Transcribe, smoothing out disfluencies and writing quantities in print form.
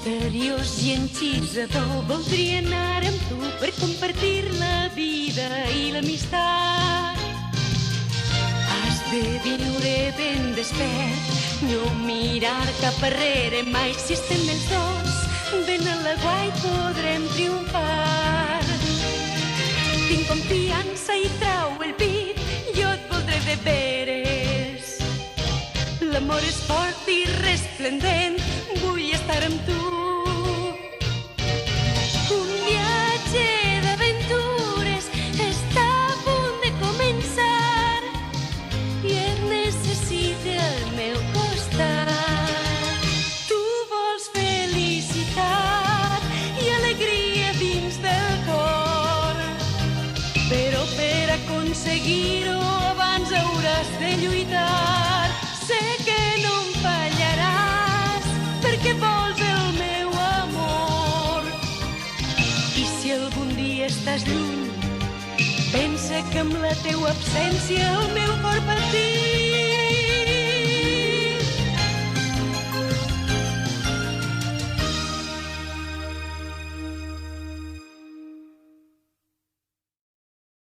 Misteriós i encisador, voldria anar amb tu per compartir la vida i l'amistat. Has de viure ben despert, no mirar cap arrere mai. Si estem els dos ben a la guai podrem triomfar. Tinc confiança i trau el pit, jo et voldré de veres. L'amor és fort i resplendent, vull estar amb tu. Un viatge d'aventures està a punt de començar i et necessite al meu costat. Tu vols felicitat i alegria dins del cor, però per aconseguir-ho abans hauràs de lluitar. Sé que no em fallaràs perquè vols el meu amor. I si algun dia estàs lluny, pensa que amb la teua absència el meu cor patir.